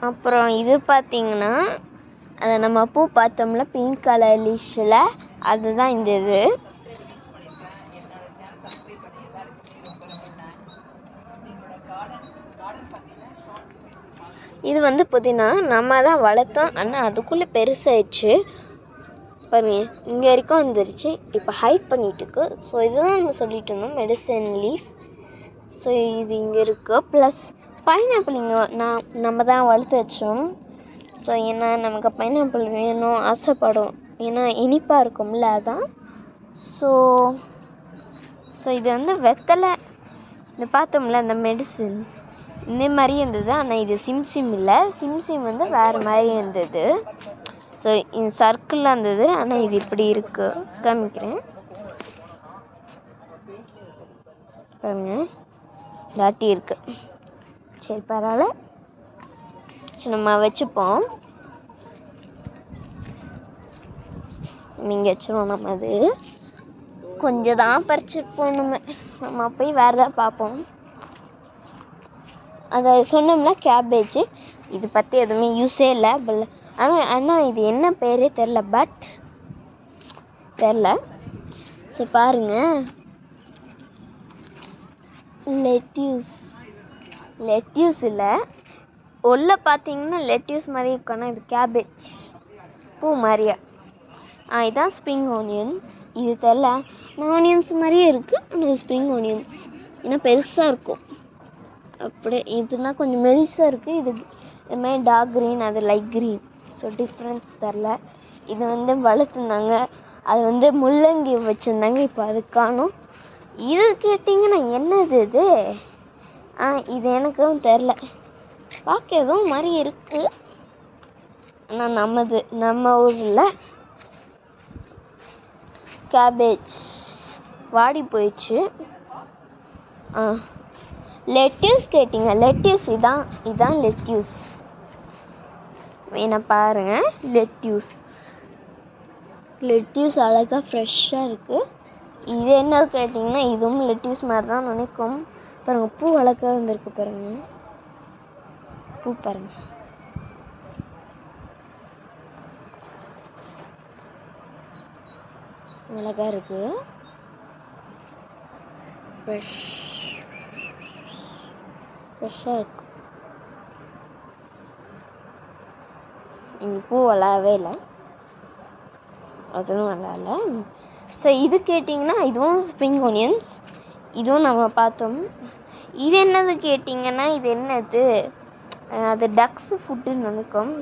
அப்புறம் இது பார்த்தீங்கன்னா அதை நம்ம பூ பார்த்தோம்ல பிங்க் கலர் லீஷில் அதுதான் இந்த இது. இது வந்து புதினா நம்ம தான் வளர்த்தோம், ஆனால் அதுக்குள்ளே பெருசாயிடுச்சு பாருங்க, இங்கே வரைக்கும் வந்துருச்சு. இப்போ ஹைட் பண்ணிட்டு இருக்கு. ஸோ இதுதான் நம்ம சொல்லிட்டு இருந்தோம் மெடிசன் லீஃப். ஸோ இது இங்கே இருக்குது. ப்ளஸ் பைனாப்பிள் இங்கே நம்ம தான் வளர்த்து வச்சோம். ஸோ ஏன்னா நமக்கு பைனாப்பிள் வேணும் ஆசைப்படும், ஏன்னா இனிப்பாக இருக்கும்ல அதான். ஸோ இது வந்து வெத்தலை இந்த பார்த்தோம்ல அந்த மெடிசன் இந்த மாதிரி இருந்தது. ஆனால் இது சிம்சிம் இல்லை, சிம்சிம் வந்து வேறு மாதிரி இருந்தது. ஸோ இது சர்க்கிளாக இருந்தது, ஆனால் இது இப்படி இருக்குது. காமிக்கிறேன் பாருங்க, தாட்டி இருக்குது. சரி பரவாயில்ல, சரி நம்ம வச்சுப்போம். இங்கே வச்சுருவோம். நம்ம அது கொஞ்சம் தான் பறிச்சிருப்போம். நம்ம போய் வேறு ஏதாவது பார்ப்போம். அதை சொன்னோம்னா கேபேஜ், இது பற்றி எதுவுமே யூஸே இல்லை. ஆனால் இது என்ன பேரே தெரில, பட் தெரில. சரி பாருங்கள், லெட்யூஸ் இல்லை, உள்ள பார்த்தீங்கன்னா லெட்யூஸ் மாதிரி இருக்கணும். இது கேபேஜ் பூ மாதிரியா. இதுதான் ஸ்ப்ரிங் ஆனியன்ஸ். இது தெரில, ஆனியன்ஸ் மாதிரியே இருக்குது, ஆனால் இது ஸ்ப்ரிங் ஆனியன்ஸ். ஏன்னா பெருசாக இருக்கும். அப்படி இதுனா கொஞ்சம் மெலிசாக இருக்குது. இது மாதிரி டார்க் க்ரீன், அது லைட் க்ரீன். ஸோ டிஃப்ரென்ஸ் தெரில. இது வந்து வளர்த்துருந்தாங்க, அது வந்து முள்ளங்கி வச்சுருந்தாங்க, இப்போ அது காணும். இது கேட்டிங்கன்னா என்னது இது? இது எனக்கும் தெரில, பார்க்க எதுவும் மாதிரி இருக்குது. ஆனால் நம்ம ஊரில் கேபேஜ் வாடி போயிடுச்சு. லெட்யூஸ் கேட்டிங்க, லெட்யூஸ் இதான் லெட்யூஸ் வேணா பாருங்கள். லெட்யூஸ் அழகாக ஃப்ரெஷ்ஷாக இருக்குது. இது என்ன கேட்டிங்கன்னா இதுவும் லெட்யூஸ் மாதிரி தான் நினைக்கும். பாருங்கள், பூ அழகாக வந்திருக்கு பாருங்கள், பூ பாருங்கள். அழகாக இருக்குது, ஃப்ரெஷ்ஷாக இருக்கு. பூ நல்லாவே இல்லை, அதுவும் நல்லா இல்லை. ஸோ இது கேட்டிங்கன்னா இதுவும் ஸ்ப்ரிங் ஆனியன்ஸ், இதுவும் நம்ம பார்த்தோம். இது என்னது கேட்டிங்கன்னா இது என்னது, அது டக்ஸ் ஃபுட்டுன்னு நினைக்கும்.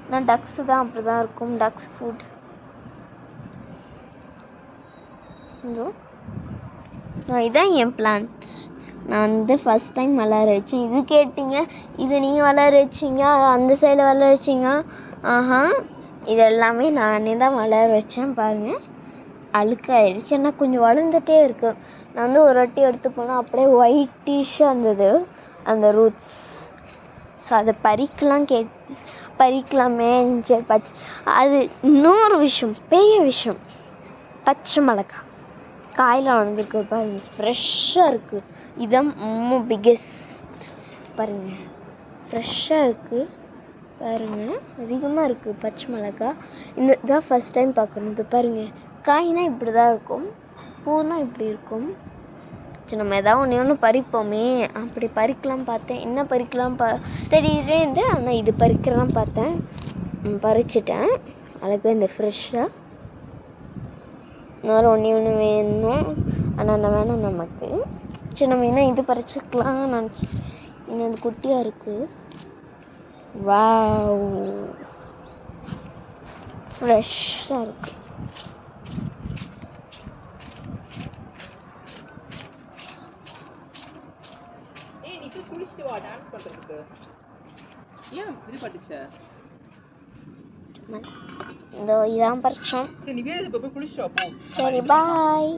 ஆனால் டக்ஸு தான் அப்படி தான் இருக்கும், டக்ஸ் ஃபுட். இதுதான் என் பிளான்ட். நான் வந்து ஃபஸ்ட் டைம் வளர வச்சேன். இது கேட்டிங்க, இது நீங்கள் வளர வச்சிங்க, அந்த சைடில் வளர வச்சிங்க. இது எல்லாமே நானே தான் வளர வச்சேன். பாருங்கள், அழுக்காயிடுச்சு, ஆனால் கொஞ்சம் வளர்ந்துட்டே இருக்குது. நான் வந்து ஒரு வாட்டி எடுத்து போனால் அப்படியே ஒயிட்டிஷாக இருந்தது அந்த ரூட்ஸ். ஸோ அதை பறிக்கலாமே சரி அது இன்னொரு விஷயம், பெரிய விஷயம், பச்சை மிளகாய் காயில் வளர்ந்துருக்கு பாருங்கள், ஃப்ரெஷ்ஷாக இருக்குது. இதுதான் பிக்கெஸ்ட் பாருங்கள், ஃப்ரெஷ்ஷாக இருக்குது பாருங்கள், அதிகமாக இருக்குது பச்சை மிளகாய். இதான் ஃபஸ்ட் டைம் பார்க்குறோம். இது பாருங்கள், காய்னா இப்படி தான் இருக்கும், பூனா இப்படி இருக்கும். சரி நம்ம ஏதாவது ஒன்று பறிப்போமே, அப்படி பறிக்கலாம் பார்த்தேன். என்ன பறிக்கலாம் தெரியலே இருந்து, ஆனால் இது பறிக்கலாம் பார்த்தேன், பறிச்சிட்டேன். அழகாக இந்த ஃப்ரெஷ்ஷாக. இன்னொரு ஒன்று வேணும், ஆனால் அந்த வேணாம் நமக்கு. சரி நம்ம இன்னும் இது பறிச்சுக்கலாம் நினச்சி. இன்னும் இது குட்டியாக இருக்குது. வாவ், ஃப்ரெஷ்ஷாக இருக்குது. குளிச்சுட்டு வா டான்ஸ் பண்றதுக்கு. ஏன் இது பட்டுச்ச? இதோ இதான் பறிச்சோம். சரி நீ வேற போய் குளிச்சுட்டு வா போ. சரி பாய்.